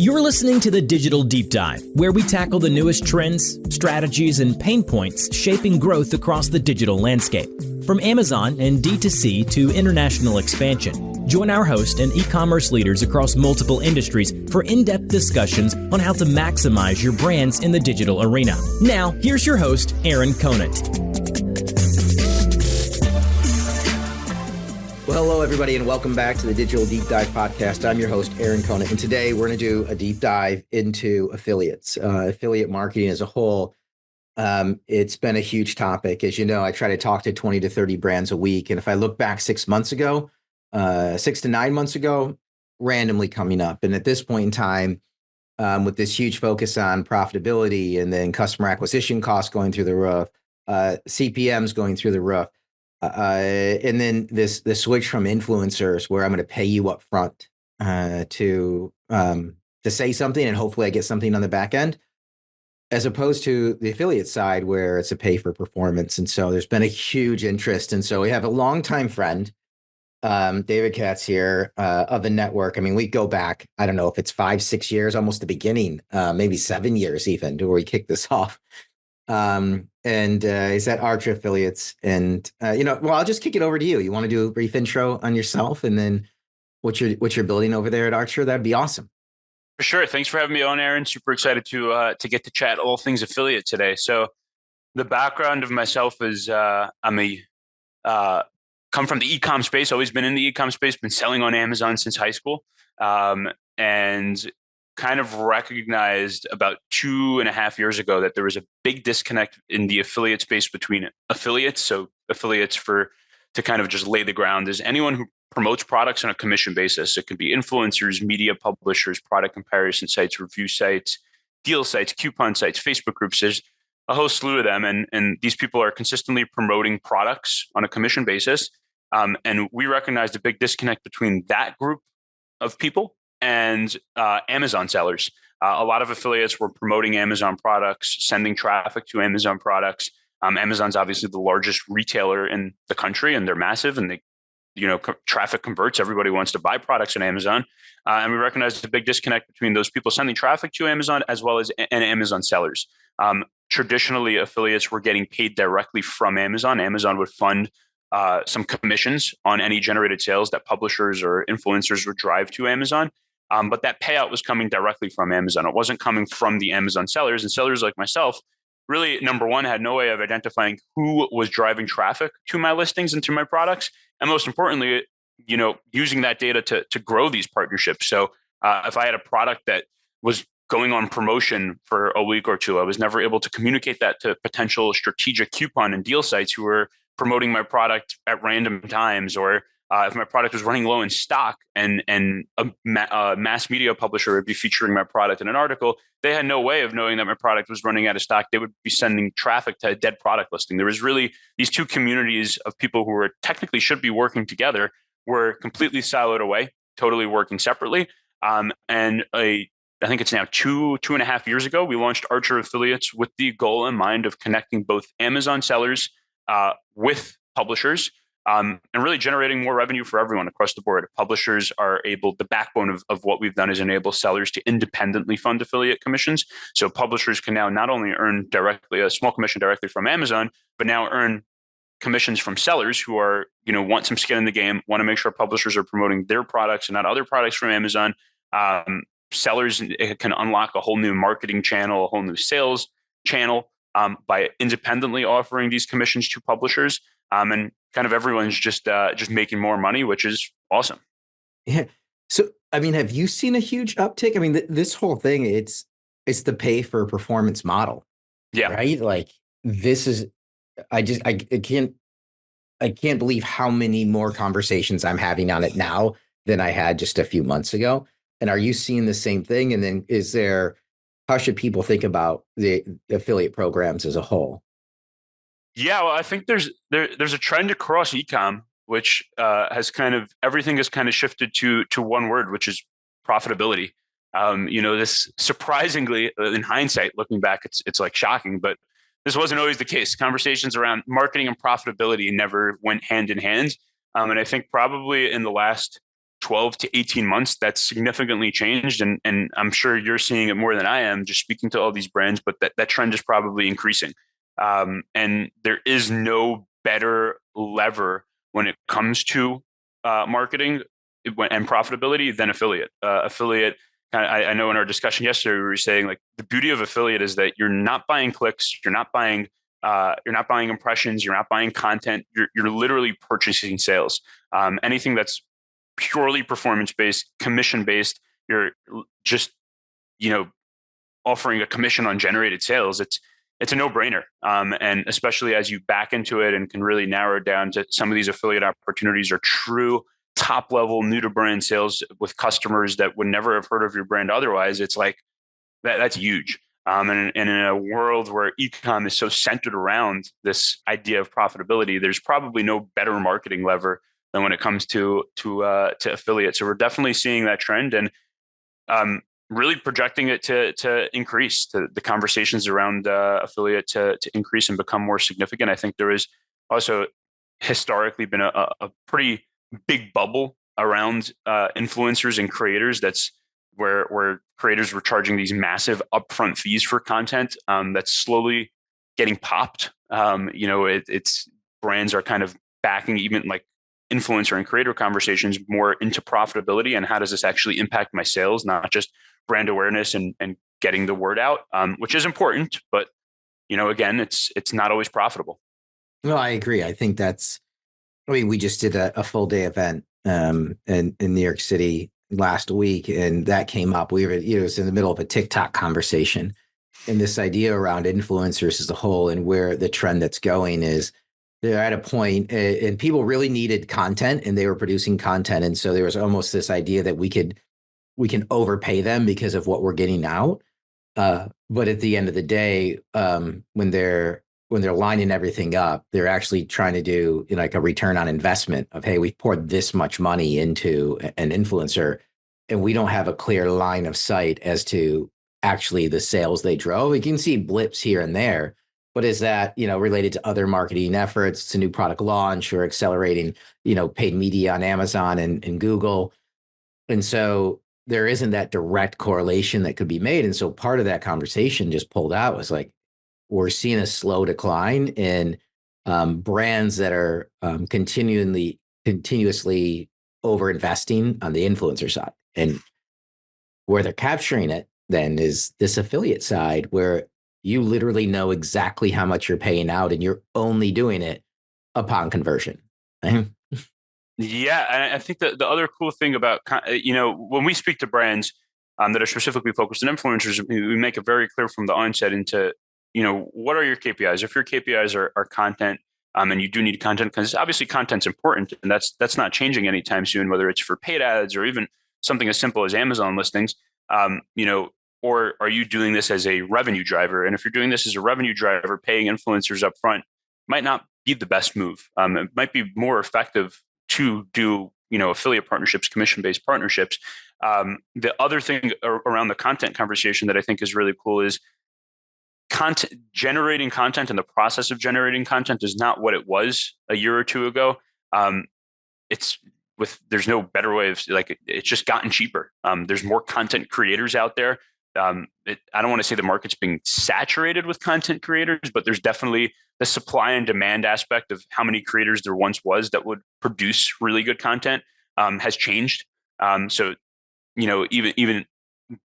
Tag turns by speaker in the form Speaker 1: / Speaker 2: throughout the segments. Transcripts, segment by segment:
Speaker 1: You're listening to the Digital Deep Dive, where we tackle the newest trends, strategies, and pain points shaping growth across the digital landscape. From Amazon and D2C to international expansion, join our host and e-commerce leaders across multiple industries for in-depth discussions on how to maximize your brands in the digital arena. Now, here's your host, Aaron Conant.
Speaker 2: Well, hello, everybody, and welcome back to the Digital Deep Dive podcast. I'm your host, Aaron Conant, and today we're going to do a deep dive into affiliates, affiliate marketing as a whole. It's been a huge topic. As you know, I try to talk to 20 to 30 brands a week, and if I look back 6 to 9 months ago, randomly coming up. And at this point in time, with this huge focus on profitability and then customer acquisition costs going through the roof, CPMs going through the roof, and then the switch from influencers where I'm going to pay you up front to say something and hopefully I get something on the back end, as opposed to the affiliate side where it's a pay for performance. And so there's been a huge interest. And so we have a longtime friend, David Katz here of the network. I mean, we go back, I don't know if it's 5-6 years, almost the beginning, maybe 7 years even, to where we kicked this off. And he's at Archer Affiliates. And, I'll just kick it over to you. You want to do a brief intro on yourself and then what you're building over there at Archer? That'd be awesome.
Speaker 3: For sure. Thanks for having me on, Aaron. Super excited to get to chat all things affiliate today. So the background of myself is I'm come from the e-com space, always been in the e-com space, been selling on Amazon since high school, and kind of recognized about 2.5 years ago that there was a big disconnect in the affiliate space between affiliates. So affiliates, to kind of just lay the ground, is anyone who promotes products on a commission basis. It could be influencers, media publishers, product comparison sites, review sites, deal sites, coupon sites, Facebook groups. There's a whole slew of them. And these people are consistently promoting products on a commission basis. And we recognized a big disconnect between that group of people and Amazon sellers. A lot of affiliates were promoting Amazon products, sending traffic to Amazon products. Amazon's obviously the largest retailer in the country, and they're massive, and traffic converts. Everybody wants to buy products on Amazon. And we recognized a big disconnect between those people sending traffic to Amazon as well as Amazon sellers. Traditionally, affiliates were getting paid directly from Amazon. Amazon would fund some commissions on any generated sales that publishers or influencers would drive to Amazon. But that payout was coming directly from Amazon. It wasn't coming from the Amazon sellers. And sellers like myself really, number one, had no way of identifying who was driving traffic to my listings and to my products. And most importantly, using that data to grow these partnerships. So if I had a product that was going on promotion for a week or two, I was never able to communicate that to potential strategic coupon and deal sites who were promoting my product at random times, or if my product was running low in stock and a mass media publisher would be featuring my product in an article, they had no way of knowing that my product was running out of stock. They would be sending traffic to a dead product listing. There was really these two communities of people who were technically should be working together were completely siloed away, totally working separately. I think it's now 2.5 years ago, we launched Archer Affiliates with the goal in mind of connecting both Amazon sellers with publishers, and really generating more revenue for everyone across the board. Publishers are able, the backbone of what we've done is enable sellers to independently fund affiliate commissions. So publishers can now not only earn directly a small commission directly from Amazon, but now earn commissions from sellers who are, want some skin in the game, want to make sure publishers are promoting their products and not other products from Amazon. Sellers can unlock a whole new marketing channel, a whole new sales channel by independently offering these commissions to publishers. And kind of everyone's just making more money, which is awesome.
Speaker 2: Yeah. So, I mean, have you seen a huge uptick? I mean, this whole thing, it's the pay for performance model.
Speaker 3: Yeah.
Speaker 2: Right. Like this is, I can't believe how many more conversations I'm having on it now than I had just a few months ago. And are you seeing the same thing? And then how should people think about the affiliate programs as a whole?
Speaker 3: Yeah, well, I think there's a trend across e-com, which everything has kind of shifted to one word, which is profitability. This surprisingly, in hindsight, looking back, it's like shocking, but this wasn't always the case. Conversations around marketing and profitability never went hand in hand. And I think probably in the last 12 to 18 months, that's significantly changed. And I'm sure you're seeing it more than I am just speaking to all these brands, but that trend is probably increasing. And there is no better lever when it comes to marketing and profitability than affiliate. Affiliate, I know in our discussion yesterday, we were saying like the beauty of affiliate is that you're not buying clicks, you're not buying impressions, you're not buying content, you're literally purchasing sales. Anything that's purely performance based, commission based, you're just, offering a commission on generated sales. It's a no-brainer. And especially as you back into it and can really narrow it down to some of these affiliate opportunities are true top level new to brand sales with customers that would never have heard of your brand otherwise. It's like that's huge. And in a world where e-com is so centered around this idea of profitability, there's probably no better marketing lever than when it comes to affiliates. So we're definitely seeing that trend and really projecting it to increase, to the conversations around affiliate to increase and become more significant. I think there is also historically been a pretty big bubble around influencers and creators. That's where creators were charging these massive upfront fees for content. That's slowly getting popped. It's brands are kind of backing even like influencer and creator conversations more into profitability and how does this actually impact my sales, not just brand awareness and getting the word out, which is important, but again, it's not always profitable.
Speaker 2: No, I agree. I think we just did a full day event in New York City last week, and that came up. We were, it was in the middle of a TikTok conversation, and this idea around influencers as a whole and where the trend that's going is they're at a point, and people really needed content, and they were producing content, and so there was almost this idea that we can overpay them because of what we're getting out. But at the end of the day, when they're lining everything up, they're actually trying to do like a return on investment of, hey, we've poured this much money into an influencer and we don't have a clear line of sight as to actually the sales they drove. We can see blips here and there, but is that, related to other marketing efforts? It's a new product launch or accelerating, paid media on Amazon and Google. And so there isn't that direct correlation that could be made. And so part of that conversation just pulled out was like, we're seeing a slow decline in brands that are continuously over-investing on the influencer side. And where they're capturing it then is this affiliate side where you literally know exactly how much you're paying out and you're only doing it upon conversion.
Speaker 3: Yeah, and I think that the other cool thing about, when we speak to brands that are specifically focused on influencers, we make it very clear from the onset into, what are your KPIs? If your KPIs are content, and you do need content, because obviously content's important, and that's not changing anytime soon, whether it's for paid ads or even something as simple as Amazon listings, or are you doing this as a revenue driver? And if you're doing this as a revenue driver, paying influencers up front might not be the best move. It might be more effective to do, affiliate partnerships, commission-based partnerships. The other thing around the content conversation that I think is really cool is generating content, and the process of generating content is not what it was a year or two ago. There's no better way of it's just gotten cheaper. There's more content creators out there. I don't want to say the market's being saturated with content creators, but there's definitely the supply and demand aspect of how many creators there once was that would produce really good content has changed. So, even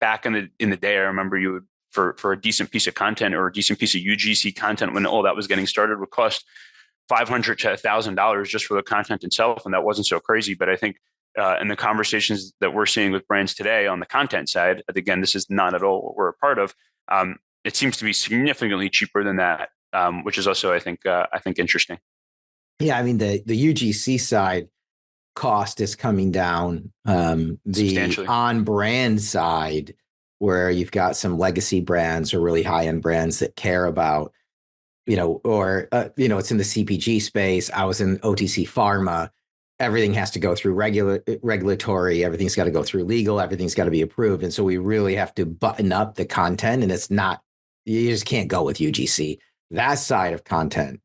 Speaker 3: back in the day, I remember you would, for a decent piece of content or a decent piece of UGC content when all that was getting started would cost $500 to $1,000 just for the content itself. And that wasn't so crazy. But I think in the conversations that we're seeing with brands today on the content side, again, this is not at all what we're a part of. It seems to be significantly cheaper than that, which is also, I think interesting.
Speaker 2: Yeah, I mean, the UGC side cost is coming down. The on-brand side, where you've got some legacy brands or really high-end brands that care about, it's in the CPG space. I was in OTC pharma. Everything has to go through regulatory. Everything's got to go through legal. Everything's got to be approved. And so we really have to button up the content, and you just can't go with UGC. That side of content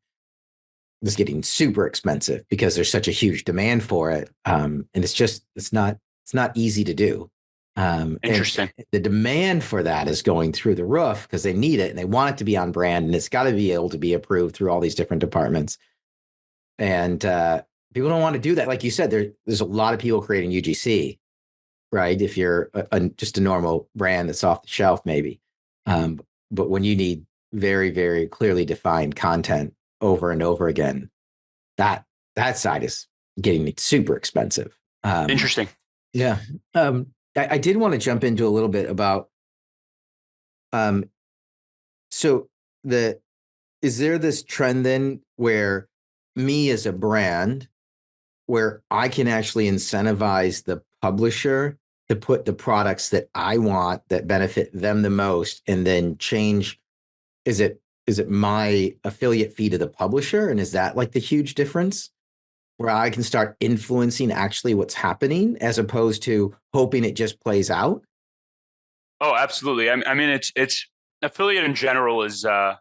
Speaker 2: is getting super expensive because there's such a huge demand for it. And it's not easy to do.
Speaker 3: Interesting.
Speaker 2: And the demand for that is going through the roof because they need it and they want it to be on brand, and it's got to be able to be approved through all these different departments. And people don't want to do that. Like you said, there's a lot of people creating UGC, right? If you're just a normal brand that's off the shelf, maybe. But when you need very, very clearly defined content over and over again, that side is getting super expensive.
Speaker 3: Interesting.
Speaker 2: Yeah. I did want to jump into a little bit about, so is there this trend then where me as a brand, where I can actually incentivize the publisher to put the products that I want that benefit them the most, and then change, is it my affiliate fee to the publisher? And is that like the huge difference where I can start influencing actually what's happening as opposed to hoping it just plays out?
Speaker 3: Oh, absolutely. I mean, it's affiliate in general is a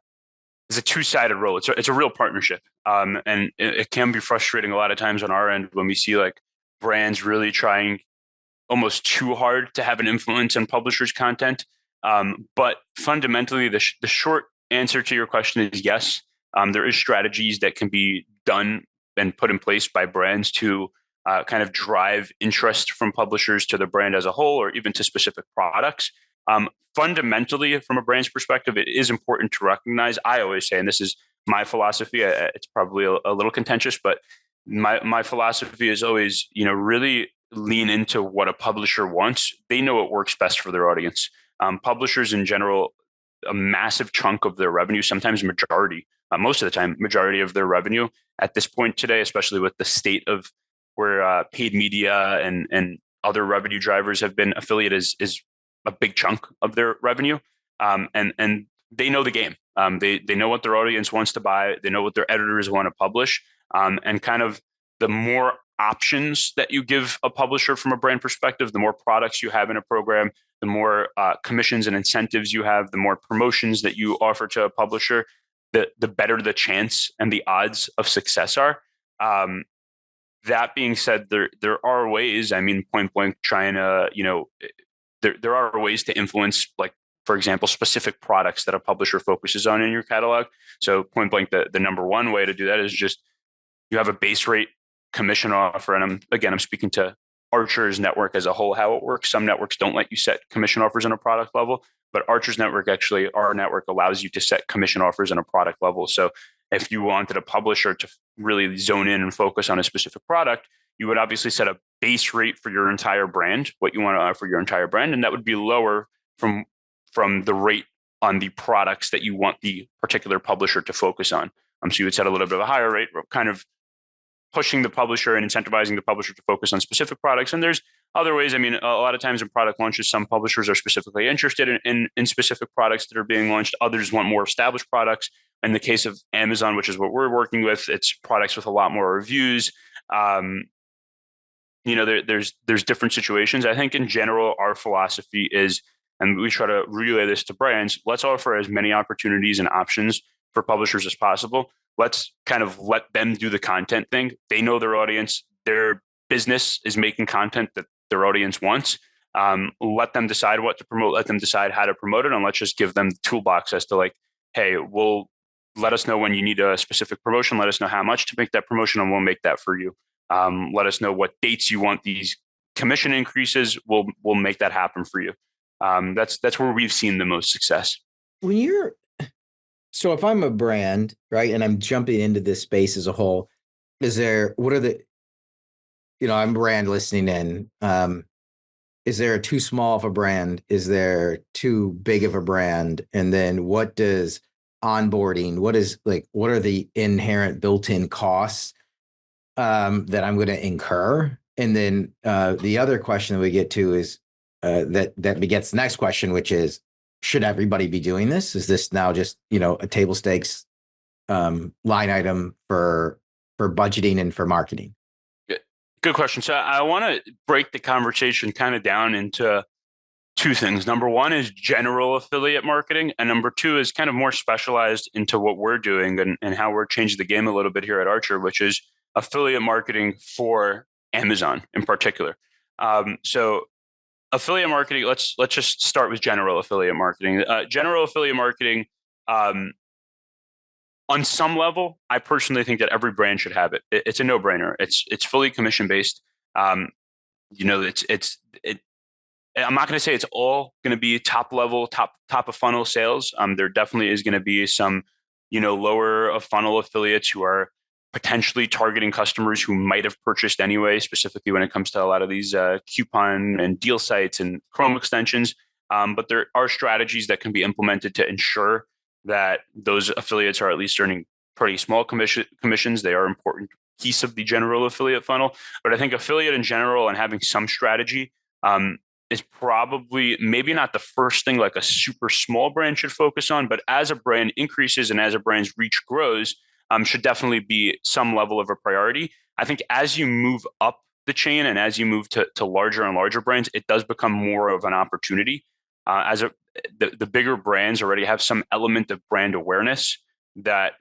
Speaker 3: two-sided role. It's a real partnership. And it can be frustrating a lot of times on our end when we see like brands really trying almost too hard to have an influence on publishers' content. But fundamentally, the short answer to your question is yes. There is strategies that can be done and put in place by brands to kind of drive interest from publishers to the brand as a whole, or even to specific products. Fundamentally, from a brand's perspective, it is important to recognize, I always say, and this is my philosophy, it's probably a little contentious, but my philosophy is always, really lean into what a publisher wants. They know what works best for their audience. Publishers in general, a massive chunk of their revenue, sometimes majority, most of the time, majority of their revenue at this point today, especially with the state of where paid media and other revenue drivers have been, affiliate is a big chunk of their revenue. And they know the game. They know what their audience wants to buy. They know what their editors want to publish. And kind of the more options that you give a publisher from a brand perspective, the more products you have in a program, the more commissions and incentives you have, the more promotions that you offer to a publisher, the better the chance and the odds of success are. That being said, there are ways, I mean, point blank, trying to, there are ways to influence, like, for example, specific products that a publisher focuses on in your catalog. So point blank, the number one way to do that is just you have a base rate commission offer. And I'm speaking to Archer's network as a whole, how it works. Some networks don't let you set commission offers on a product level, but Archer's network, actually, our network allows you to set commission offers on a product level. So if you wanted a publisher to really zone in and focus on a specific product, you would obviously set a base rate for your entire brand, what you want to offer your entire brand, and that would be lower from the rate on the products that you want the particular publisher to focus on. So you would set a little bit of a higher rate, kind of pushing the publisher and incentivizing the publisher to focus on specific products. And there's other ways. I mean, a lot of times in product launches, some publishers are specifically interested in specific products that are being launched. Others want more established products. In the case of Amazon, which is what we're working with, it's products with a lot more reviews. There's different situations. I think in general, our philosophy is, and we try to relay this to brands, let's offer as many opportunities and options for publishers as possible. Let's kind of let them do the content thing. They know their audience. Their business is making content that their audience wants. Let them decide what to promote. Let them decide how to promote it. And let's just give them the toolbox as to like, hey, let us know when you need a specific promotion. Let us know how much to make that promotion, and we'll make that for you. Let us know what dates you want these commission increases. We'll make that happen for you. That's where we've seen the most success.
Speaker 2: So if I'm a brand, right, and I'm jumping into this space as a whole, I'm brand listening in. Is there too small of a brand? Is there too big of a brand? And then what does onboarding, what are the inherent built-in costs that I'm going to incur? And then the other question that we get to is that begets the next question, which is, should everybody be doing this? Is this now just, a table stakes line item for budgeting and for marketing?
Speaker 3: Good question. So I want to break the conversation kind of down into two things. Number one is general affiliate marketing, and number two is kind of more specialized into what we're doing and how we're changing the game a little bit here at Archer, which is affiliate marketing for Amazon in particular. So affiliate marketing, let's just start with general affiliate marketing. General affiliate marketing, on some level, I personally think that every brand should have it. It's a no-brainer. It's fully commission based. You know, I'm not going to say it's all going to be top level, top of funnel sales. There definitely is going to be some, lower of funnel affiliates who are potentially targeting customers who might have purchased anyway, specifically when it comes to a lot of these coupon and deal sites and Chrome extensions. But there are strategies that can be implemented to ensure that those affiliates are at least earning pretty small commissions. They are an important piece of the general affiliate funnel. But I think affiliate in general and having some strategy is probably maybe not the first thing like a super small brand should focus on, but as a brand increases and as a brand's reach grows, should definitely be some level of a priority. I think as you move up the chain and as you move to larger and larger brands, it does become more of an opportunity. The bigger brands already have some element of brand awareness that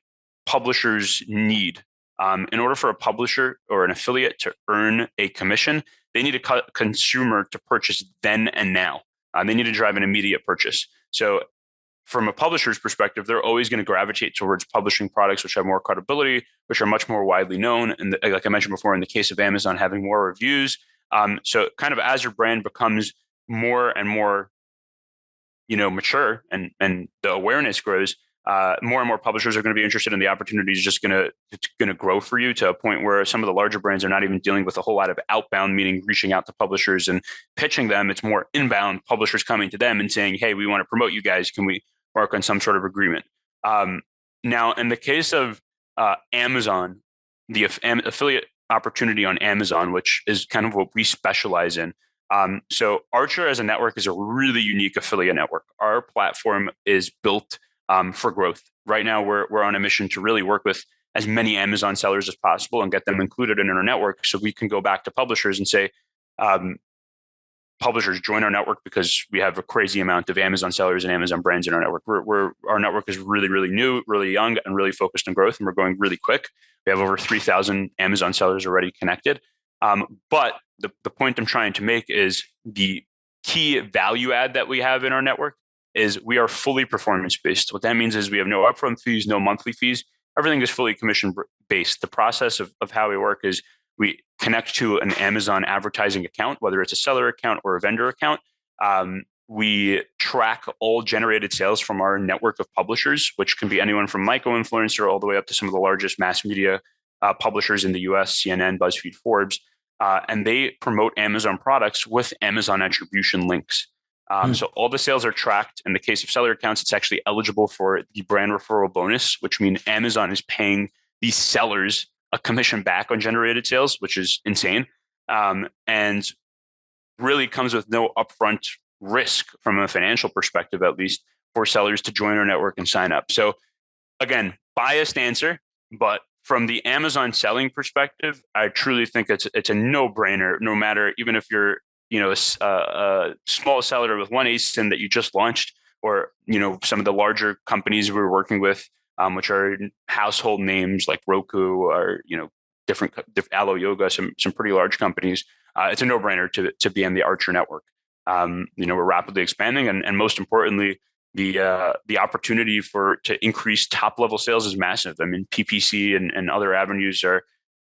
Speaker 3: publishers need. In order for a publisher or an affiliate to earn a commission, they need a consumer to purchase then and now. They need to drive an immediate purchase. So from a publisher's perspective, they're always going to gravitate towards publishing products which have more credibility, which are much more widely known. And like I mentioned before, in the case of Amazon, having more reviews. So kind of as your brand becomes more and more, mature and the awareness grows, more and more publishers are going to be interested in the opportunities. Just going to grow for you to a point where some of the larger brands are not even dealing with a whole lot of outbound, meaning reaching out to publishers and pitching them. It's more inbound, publishers coming to them and saying, "Hey, we want to promote you guys. Can we work on some sort of agreement?" Now, in the case of Amazon, the affiliate opportunity on Amazon, which is kind of what we specialize in. So Archer as a network is a really unique affiliate network. Our platform is built for growth. Right now, we're on a mission to really work with as many Amazon sellers as possible and get them included in our network, so we can go back to publishers and say, publishers, join our network because we have a crazy amount of Amazon sellers and Amazon brands in our network. Our network is really, really new, really young, and really focused on growth, and we're going really quick. We have over 3,000 Amazon sellers already connected. But the point I'm trying to make is the key value add that we have in our network is we are fully performance based. What that means is we have no upfront fees, no monthly fees. Everything is fully commission based. The process of how we work is we connect to an Amazon advertising account, whether it's a seller account or a vendor account. We track all generated sales from our network of publishers, which can be anyone from micro-influencer all the way up to some of the largest mass media publishers in the US, CNN, BuzzFeed, Forbes. And they promote Amazon products with Amazon attribution links. So all the sales are tracked. In the case of seller accounts, it's actually eligible for the brand referral bonus, which means Amazon is paying these sellers a commission back on generated sales, which is insane. And really comes with no upfront risk from a financial perspective, at least for sellers to join our network and sign up. So again, biased answer, but from the Amazon selling perspective, I truly think it's a no-brainer, no matter, even if you're a small seller with one ASIN that you just launched, or some of the larger companies we're working with, which are household names like Roku or different Alo Yoga, some pretty large companies. It's a no-brainer to be in the Archer network. We're rapidly expanding, and most importantly, the opportunity to increase top level sales is massive. I mean, PPC and other avenues are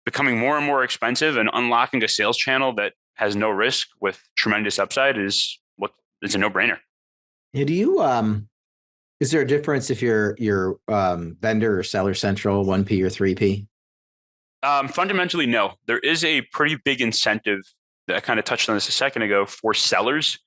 Speaker 3: becoming more and more expensive, and unlocking a sales channel that has no risk with tremendous upside is a no-brainer.
Speaker 2: Yeah, do you is there a difference if you're vendor or seller central, 1P or 3P?
Speaker 3: Fundamentally, no. There is a pretty big incentive that I kind of touched on this a second ago for sellers,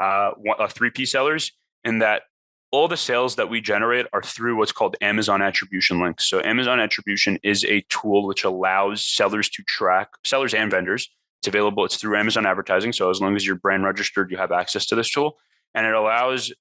Speaker 3: 3P sellers, in that all the sales that we generate are through what's called Amazon attribution links. So Amazon attribution is a tool which allows sellers to track, sellers and vendors. It's available. It's through Amazon advertising. So as long as you're brand registered, you have access to this tool. And it allows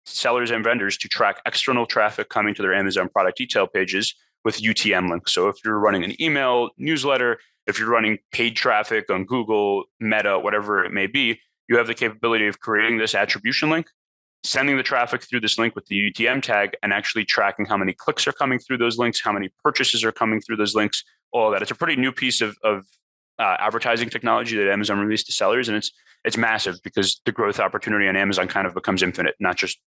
Speaker 3: sellers and vendors to track external traffic coming to their Amazon product detail pages with UTM links. So if you're running an email newsletter, if you're running paid traffic on Google, Meta, whatever it may be, you have the capability of creating this attribution link, sending the traffic through this link with the UTM tag, and actually tracking how many clicks are coming through those links, how many purchases are coming through those links, all of that. It's a pretty new piece of advertising technology that Amazon released to sellers, and it's massive because the growth opportunity on Amazon kind of becomes infinite, not just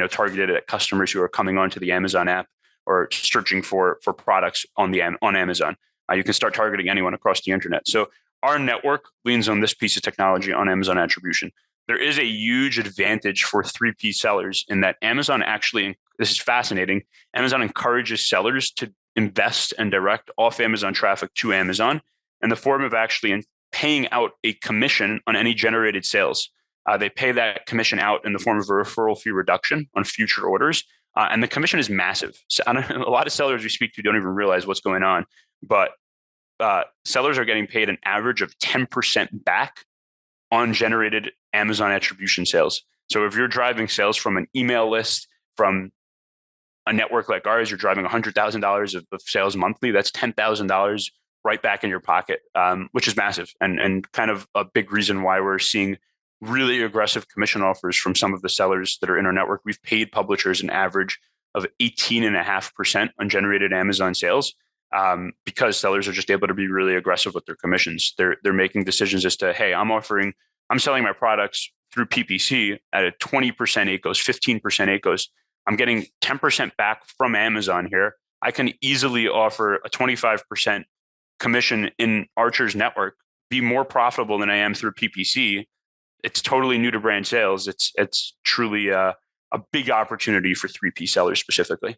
Speaker 3: targeted at customers who are coming onto the Amazon app or searching for products on Amazon. You can start targeting anyone across the internet. So our network leans on this piece of technology on Amazon attribution. There is a huge advantage for 3P sellers in that Amazon actually, this is fascinating, Amazon encourages sellers to invest and direct off Amazon traffic to Amazon in the form of actually paying out a commission on any generated sales. They pay that commission out in the form of a referral fee reduction on future orders. And the commission is massive. So a lot of sellers we speak to don't even realize what's going on, but sellers are getting paid an average of 10% back on generated Amazon attribution sales. So if you're driving sales from an email list, from a network like ours, you're driving $100,000 of sales monthly, that's $10,000 right back in your pocket, which is massive and kind of a big reason why we're seeing really aggressive commission offers from some of the sellers that are in our network. We've paid publishers an average of 18.5% on generated Amazon sales because sellers are just able to be really aggressive with their commissions. They're making decisions as to, hey, I'm selling my products through PPC at a 20% ACOS, 15% ACOS. I'm getting 10% back from Amazon here. I can easily offer a 25% commission in Archer's network, be more profitable than I am through PPC. It's totally new to brand sales. It's truly a big opportunity for 3P sellers specifically.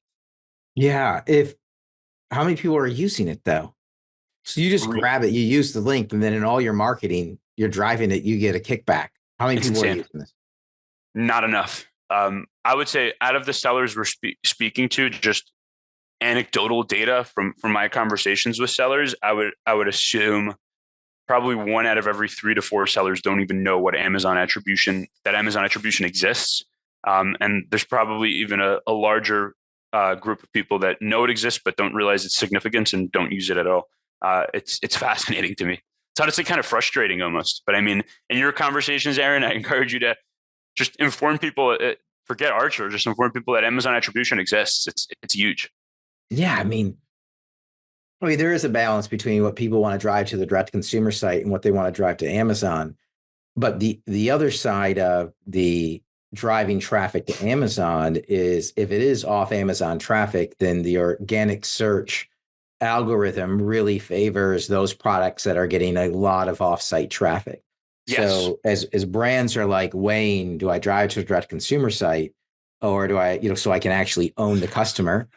Speaker 2: Yeah. How many people are using it though? So you just grab it, you use the link, and then in all your marketing, you're driving it, you get a kickback. How many people are using this?
Speaker 3: Not enough. I would say out of the sellers we're speaking to, just anecdotal data from my conversations with sellers, I would assume probably 1 out of every 3 to 4 sellers don't even know what Amazon attribution exists. And there's probably even a larger group of people that know it exists but don't realize its significance and don't use it at all. It's fascinating to me. It's honestly kind of frustrating almost. But I mean, in your conversations, Aaron, I encourage you to just inform people. Forget Archer. Just inform people that Amazon attribution exists. It's huge.
Speaker 2: Yeah, I mean, there is a balance between what people want to drive to the direct consumer site and what they want to drive to Amazon. But the other side of the driving traffic to Amazon is if it is off Amazon traffic, then the organic search algorithm really favors those products that are getting a lot of offsite traffic. Yes. So as brands are like weighing, do I drive to a direct consumer site or do I, so I can actually own the customer?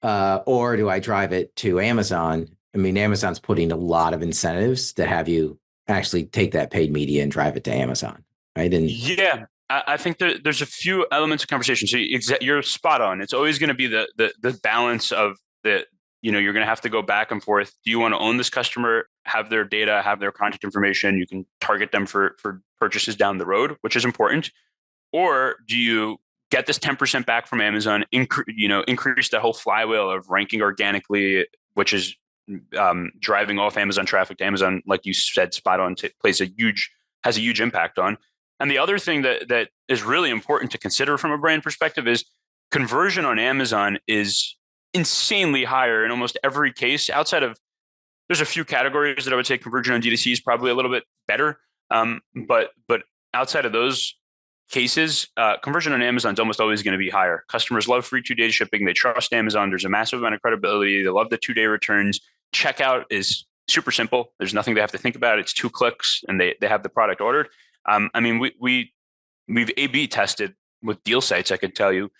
Speaker 2: Or do I drive it to Amazon? I mean, Amazon's putting a lot of incentives to have you actually take that paid media and drive it to Amazon, right? And
Speaker 3: yeah, I think there's a few elements of conversation. So you're spot on. It's always going to be the balance of the, you're going to have to go back and forth. Do you want to own this customer, have their data, have their contact information? You can target them for purchases down the road, which is important. Or do you get this 10% back from Amazon, increase the whole flywheel of ranking organically, which is driving off Amazon traffic to Amazon, like you said, spot on, has a huge impact on. And the other thing that is really important to consider from a brand perspective is conversion on Amazon is insanely higher in almost every case. There's a few categories that I would say conversion on D2C is probably a little bit better. But outside of those cases, conversion on Amazon is almost always going to be higher. Customers love free 2-day shipping. They trust Amazon. There's a massive amount of credibility. They love the 2-day returns. Checkout is super simple. There's nothing they have to think about. It's 2 clicks and they have the product ordered. I mean, we've A/B tested with deal sites. I could tell you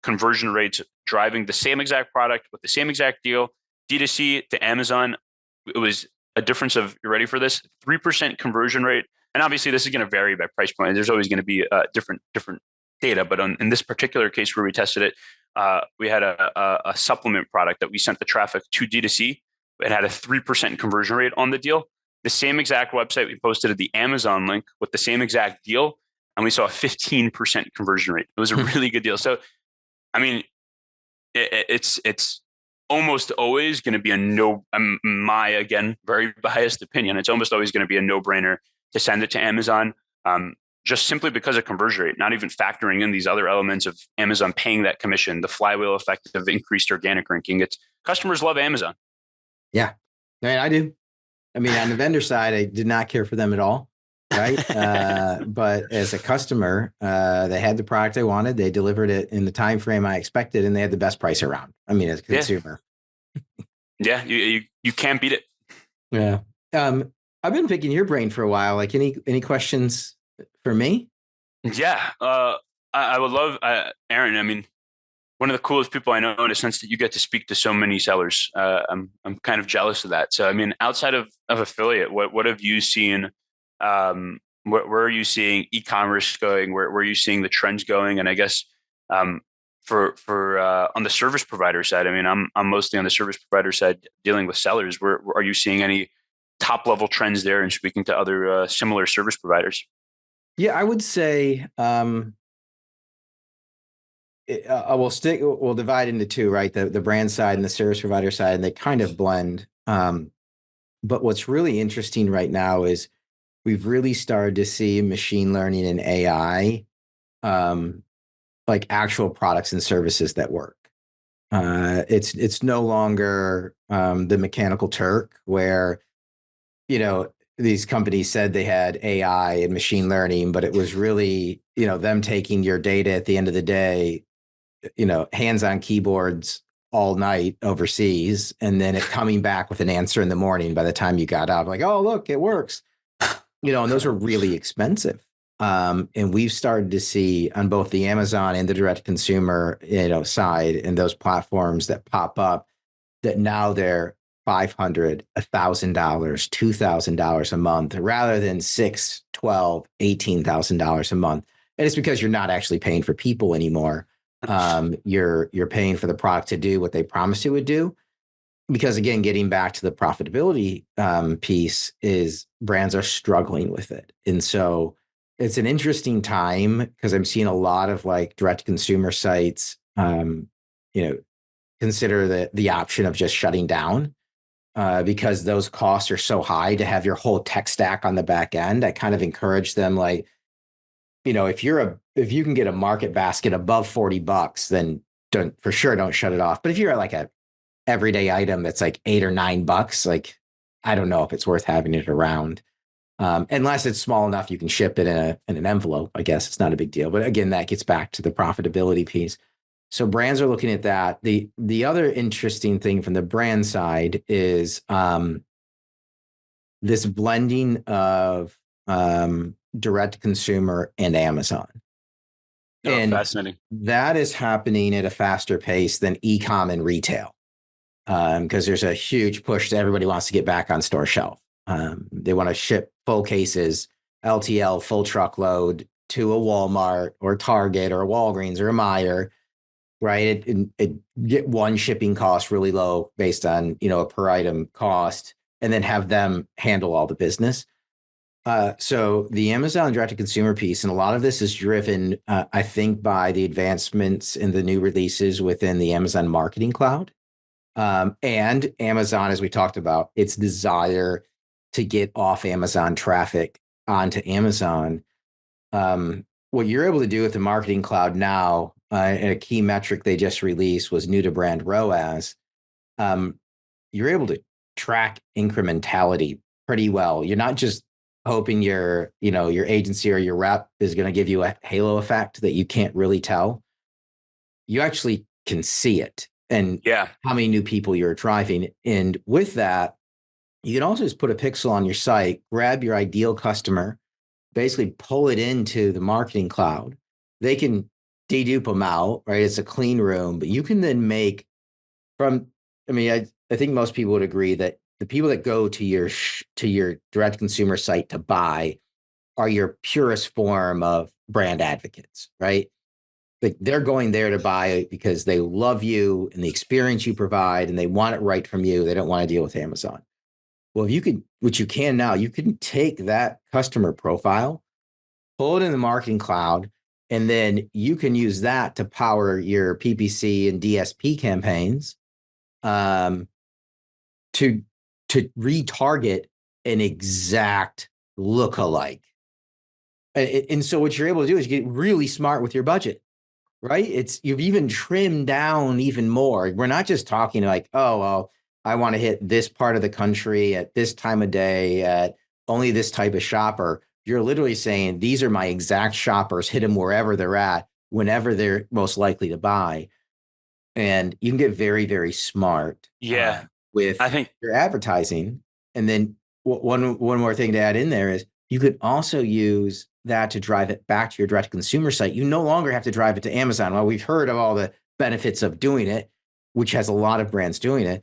Speaker 3: conversion rates driving the same exact product with the same exact deal, D2C to Amazon. It was a difference of, you ready for this? 3% conversion rate. And obviously this is going to vary by price point. There's always going to be different data. But in this particular case where we tested it, we had a supplement product that we sent the traffic to D2C. It had a 3% conversion rate on the deal. The same exact website we posted at the Amazon link with the same exact deal, and we saw a 15% conversion rate. It was a really good deal. So, I mean, it's almost always going to be my, again, very biased opinion. It's almost always going to be a no-brainer to send it to Amazon. just simply because of conversion rate, not even factoring in these other elements of Amazon paying that commission, the flywheel effect of increased organic ranking. It's customers love Amazon.
Speaker 2: Yeah, I do. I mean, on the vendor side, I did not care for them at all. Right. But as a customer, they had the product I wanted. They delivered it in the time frame I expected, and they had the best price around. I mean, as a consumer.
Speaker 3: Yeah, you can't beat it.
Speaker 2: Yeah. I've been picking your brain for a while. Like any questions for me?
Speaker 3: Yeah. I would love, Aaron. I mean, one of the coolest people I know in a sense that you get to speak to so many sellers. I'm kind of jealous of that. So, I mean, outside of affiliate, what have you seen? Where are you seeing e-commerce going? Where are you seeing the trends going? And I guess for on the service provider side, I mean, I'm mostly on the service provider side dealing with sellers. Where are you seeing any top level trends there and speaking to other similar service providers?
Speaker 2: Yeah, I would say we'll divide into two, right? The brand side and the service provider side, and they kind of blend. But what's really interesting right now is we've really started to see machine learning and AI, like actual products and services that work. It's no longer the mechanical Turk where, these companies said they had AI and machine learning, but it was really, them taking your data at the end of the day, hands on keyboards all night overseas, and then it coming back with an answer in the morning by the time you got up, like, oh, look, it works. And those are really expensive. And we've started to see on both the Amazon and the direct consumer, side and those platforms that pop up that now they're $500, $1,000, $2,000 a month rather than $6, $12, $18,000 a month. And it's because you're not actually paying for people anymore. You're paying for the product to do what they promised it would do. Because again, getting back to the profitability piece is brands are struggling with it. And so it's an interesting time because I'm seeing a lot of like direct consumer sites, consider the option of just shutting down because those costs are so high to have your whole tech stack on the back end. I kind of encourage them like, if you can get a market basket above $40, then don't shut it off. But if you're at like a everyday item that's like $8 or $9, like I don't know if it's worth having it around, unless it's small enough you can ship it in an envelope. I guess it's not a big deal. But again, that gets back to the profitability piece. So brands are looking at that. The other interesting thing from the brand side is this blending of direct consumer and Amazon.
Speaker 3: Oh, and fascinating.
Speaker 2: That is happening at a faster pace than e-com and retail. Because there's a huge push that everybody wants to get back on store shelf. They want to ship full cases, LTL, full truckload to a Walmart or Target or a Walgreens or a Meijer, right? It get one shipping cost really low based on, a per item cost, and then have them handle all the business. So the Amazon direct-to-consumer piece, and a lot of this is driven, I think, by the advancements in the new releases within the Amazon Marketing Cloud. And Amazon, as we talked about, its desire to get off Amazon traffic onto Amazon. What you're able to do with the Marketing Cloud now, and a key metric they just released was new to brand ROAS. You're able to track incrementality pretty well. You're not just hoping your agency or your rep is going to give you a halo effect that you can't really tell. You actually can see it. And how many new people you're driving. And with that, you can also just put a pixel on your site, grab your ideal customer, basically pull it into the Marketing Cloud. They can dedupe them out, right? It's a clean room, but you can then make I think most people would agree that the people that go to your direct consumer site to buy are your purest form of brand advocates, right? Like they're going there to buy it because they love you and the experience you provide and they want it right from you. They don't want to deal with Amazon. Well, which you can now, you can take that customer profile, pull it in the Marketing Cloud, and then you can use that to power your PPC and DSP campaigns to retarget an exact lookalike. And so what you're able to do is you get really smart with your budget, right? You've even trimmed down even more. We're not just talking like, oh, well, I want to hit this part of the country at this time of day at only this type of shopper. You're literally saying, these are my exact shoppers, hit them wherever they're at, whenever they're most likely to buy. And you can get very, very smart
Speaker 3: Yeah.
Speaker 2: with
Speaker 3: I think
Speaker 2: your advertising. And then one more thing to add in there is you could also use that to drive it back to your direct consumer site. You no longer have to drive it to Amazon. Well, we've heard of all the benefits of doing it, which has a lot of brands doing it,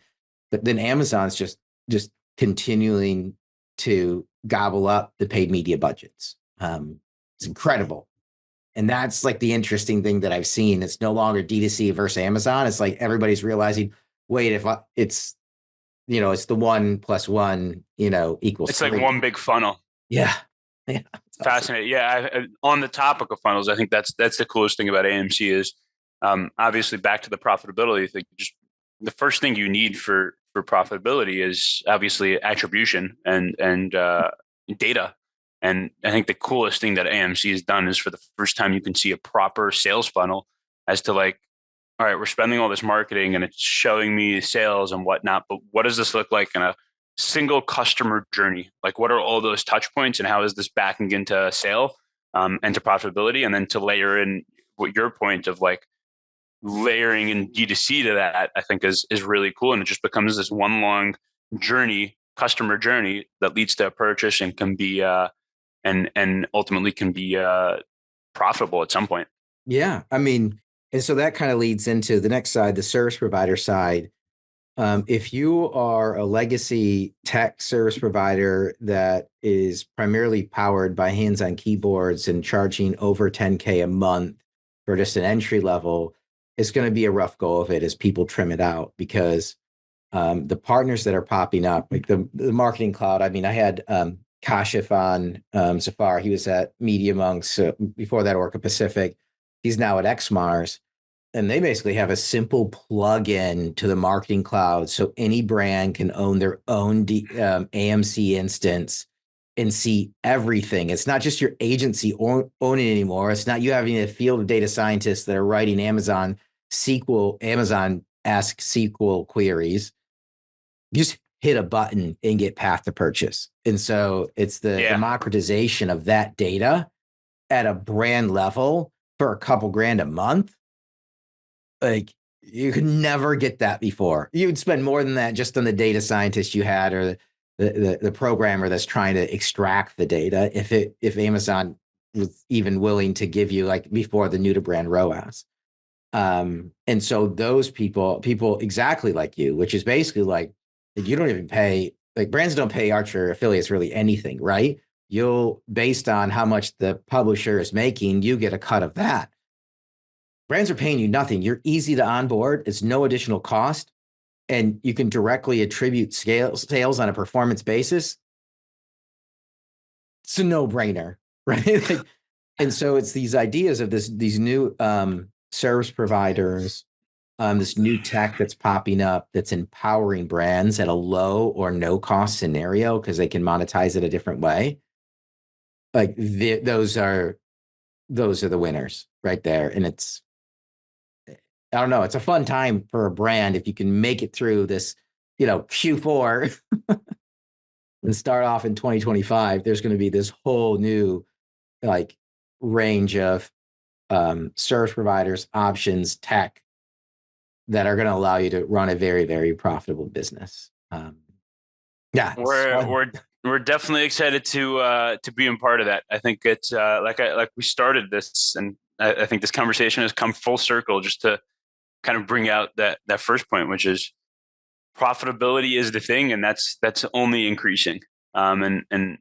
Speaker 2: but then Amazon's just continuing to gobble up the paid media budgets. It's incredible. And that's like the interesting thing that I've seen. It's no longer D2C versus Amazon. It's like everybody's realizing, wait, if it's the 1 + 1, equals
Speaker 3: it's
Speaker 2: 3.
Speaker 3: like one big funnel.
Speaker 2: Yeah. Yeah.
Speaker 3: Fascinating. Yeah. On the topic of funnels, I think that's the coolest thing about AMC is obviously back to the profitability thing. Just the first thing you need for profitability is obviously attribution and data. And I think the coolest thing that AMC has done is for the first time you can see a proper sales funnel as to like, all right, we're spending all this marketing and it's showing me sales and whatnot, but what does this look like in a single customer journey? Like, what are all those touch points and how is this backing into sale and to profitability? And then to layer in what your point of like layering in D2C to that, I think is really cool. And it just becomes this one long journey, customer journey that leads to a purchase and can be, and ultimately can be profitable at some point.
Speaker 2: Yeah. I mean, and so that kind of leads into the next side, the service provider side. If you are a legacy tech service provider that is primarily powered by hands-on keyboards and charging over $10K a month for just an entry level, it's going to be a rough go of it as people trim it out because the partners that are popping up, like the marketing cloud. I mean, I had Kashif on Safar. He was at Media Monks before that, Orca Pacific. He's now at XMars. And they basically have a simple plug-in to the marketing cloud. So any brand can own their own AMC instance and see everything. It's not just your agency owning it anymore. It's not you having a field of data scientists that are writing Amazon Ask SQL queries. You just hit a button and get path to purchase. And so it's the democratization of that data at a brand level for a couple grand a month. Like you could never get that before. You'd spend more than that just on the data scientist you had or the programmer that's trying to extract the data. If Amazon was even willing to give you like before the new to brand ROAS. And so those people exactly like you, which is basically like you don't even pay, like brands don't pay Archer affiliates really anything, right? You'll based on how much the publisher is making, you get a cut of that. Brands are paying you nothing. You're easy to onboard. It's no additional cost. And you can directly attribute sales on a performance basis. It's a no-brainer, right? And so it's these ideas of these new service providers, this new tech that's popping up that's empowering brands at a low or no cost scenario because they can monetize it a different way. Like those are the winners right there. And I don't know. It's a fun time for a brand if you can make it through this, Q4 and start off in 2025. There's going to be this whole new range of service providers, options, tech that are going to allow you to run a very, very profitable business.
Speaker 3: We're definitely excited to be a part of that. I think it's like we started this, and I think this conversation has come full circle just to kind of bring out that first point, which is profitability is the thing, and that's only increasing. And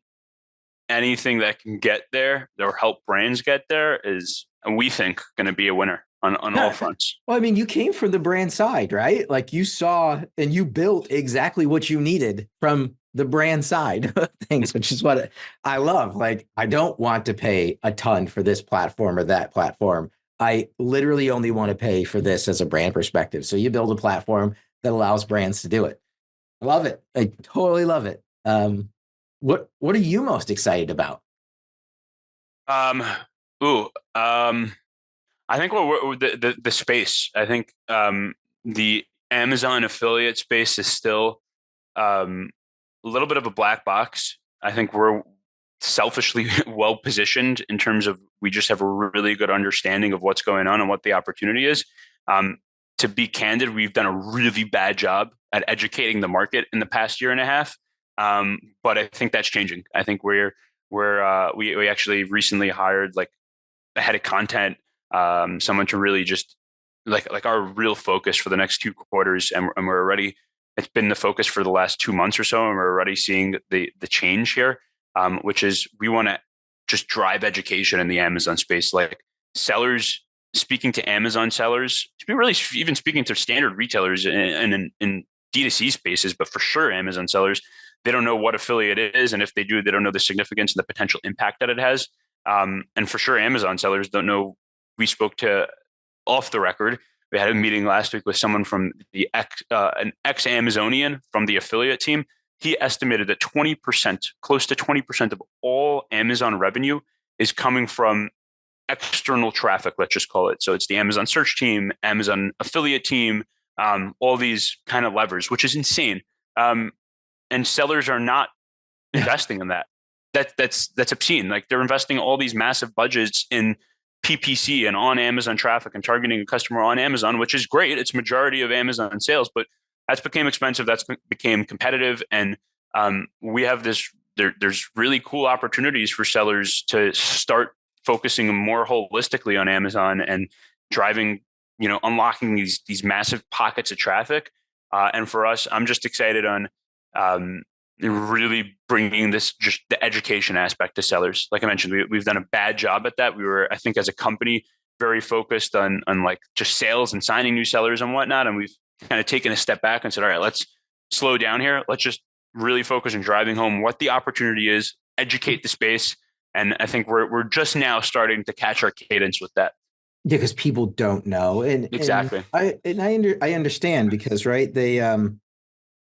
Speaker 3: anything that can get there or help brands get there is, we think, going to be a winner on all fronts.
Speaker 2: Well, I mean, you came from the brand side, right? Like you saw and you built exactly what you needed from the brand side of things, which is what I love. Like, I don't want to pay a ton for this platform or that platform. I literally only want to pay for this as a brand perspective. So you build a platform that allows brands to do it. I love it. I totally love it. What are you most excited about?
Speaker 3: Um, ooh, I think we're the space. I think the Amazon affiliate space is still a little bit of a black box. I think we're selfishly well positioned in terms of we just have a really good understanding of what's going on and what the opportunity is. Um, to be candid, we've done a really bad job at educating the market in the past year and a half. But I think that's changing. I think we actually recently hired like a head of content, someone to really just like our real focus for the next 2 quarters, and we're already it's been the focus for the last 2 months or so, and we're already seeing the change here, which is we want to just drive education in the Amazon space, like sellers speaking to Amazon sellers, to be really even speaking to standard retailers in D2C spaces, but for sure Amazon sellers, they don't know what affiliate is, and if they do, they don't know the significance and the potential impact that it has. And for sure, Amazon sellers don't know. We spoke to off the record. We had a meeting last week with someone from an ex-Amazonian from the affiliate team. He estimated that 20%, close to 20% of all Amazon revenue is coming from external traffic, let's just call it. So it's the Amazon search team, Amazon affiliate team, all these kind of levers, which is insane. And sellers are not investing in that. That's obscene. Like they're investing all these massive budgets in PPC and on Amazon traffic and targeting a customer on Amazon, which is great. It's majority of Amazon sales, but that's became expensive. That's became competitive. And we have this, there's really cool opportunities for sellers to start focusing more holistically on Amazon and driving, unlocking these massive pockets of traffic. And for us, I'm just excited on really bringing just the education aspect to sellers. Like I mentioned, we've done a bad job at that. We were, I think as a company, very focused on like just sales and signing new sellers and whatnot. And we've kind of taken a step back and said, all right, let's slow down here. Let's just really focus on driving home what the opportunity is, educate the space. And I think we're just now starting to catch our cadence with that.
Speaker 2: Yeah, because people don't know. And
Speaker 3: exactly.
Speaker 2: And I understand because, right, they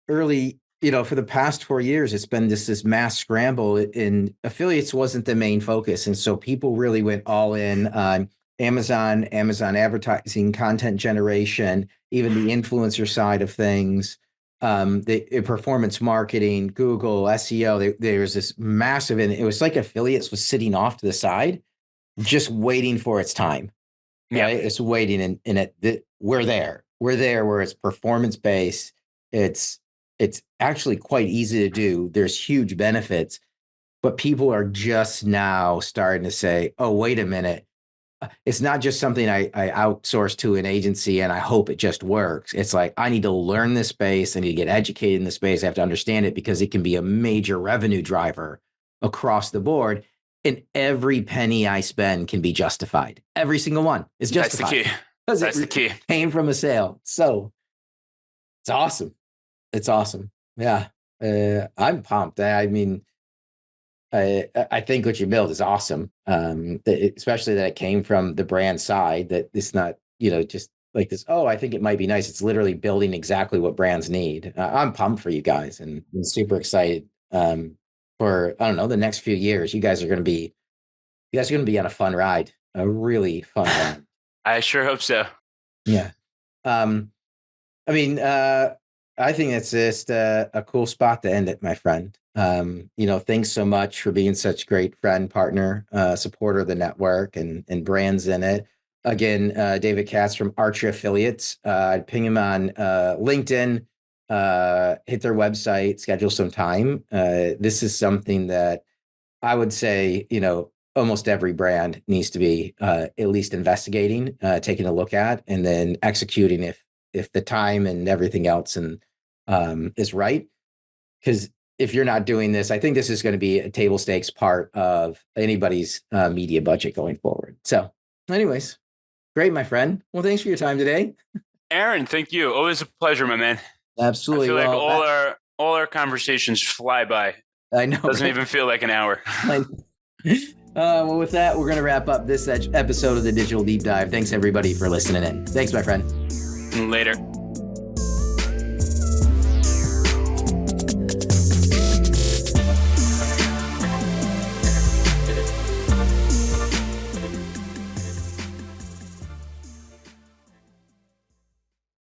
Speaker 2: early, for the past 4 years, it's been this mass scramble, and affiliates wasn't the main focus. And so people really went all in on Amazon advertising, content generation, even the influencer side of things, the performance marketing, Google, SEO. There was this massive, and it was like affiliates was sitting off to the side, just waiting for its time.
Speaker 3: Yeah.
Speaker 2: Right? It's waiting, and we're there where it's performance based. It's actually quite easy to do. There's huge benefits, but people are just now starting to say, oh, wait a minute. It's not just something I outsource to an agency and I hope it just works. It's like, I need to learn this space. I need to get educated in the space. I have to understand it because it can be a major revenue driver across the board. And every penny I spend can be justified. Every single one is justified.
Speaker 3: That's the key.
Speaker 2: Came from a sale. So it's awesome. It's awesome. Yeah. I'm pumped. I mean, I think what you build is awesome. Especially that it came from the brand side, that it's not, just like this, oh, I think it might be nice. It's literally building exactly what brands need. I'm pumped for you guys and super excited for, I don't know, the next few years. You guys are going to be on a fun ride, a really fun ride.
Speaker 3: I sure hope so.
Speaker 2: Yeah. I mean, I think it's just a cool spot to end it, my friend. Thanks so much for being such a great friend, partner, supporter of the network and brands in it. Again, David Katz from Archer Affiliates. Ping him on LinkedIn, hit their website, schedule some time. This is something that I would say, almost every brand needs to be at least investigating, taking a look at, and then executing if the time and everything else is right. Because if you're not doing this, I think this is going to be a table stakes part of anybody's media budget going forward. So anyways, great, my friend. Well, thanks for your time today.
Speaker 3: Aaron, thank you. Always a pleasure, my man.
Speaker 2: Absolutely.
Speaker 3: I feel like all our conversations fly by.
Speaker 2: I know.
Speaker 3: Doesn't even feel like an hour.
Speaker 2: Well, with that, we're going to wrap up this episode of the Digital Deep Dive. Thanks, everybody, for listening in. Thanks, my friend.
Speaker 3: Later.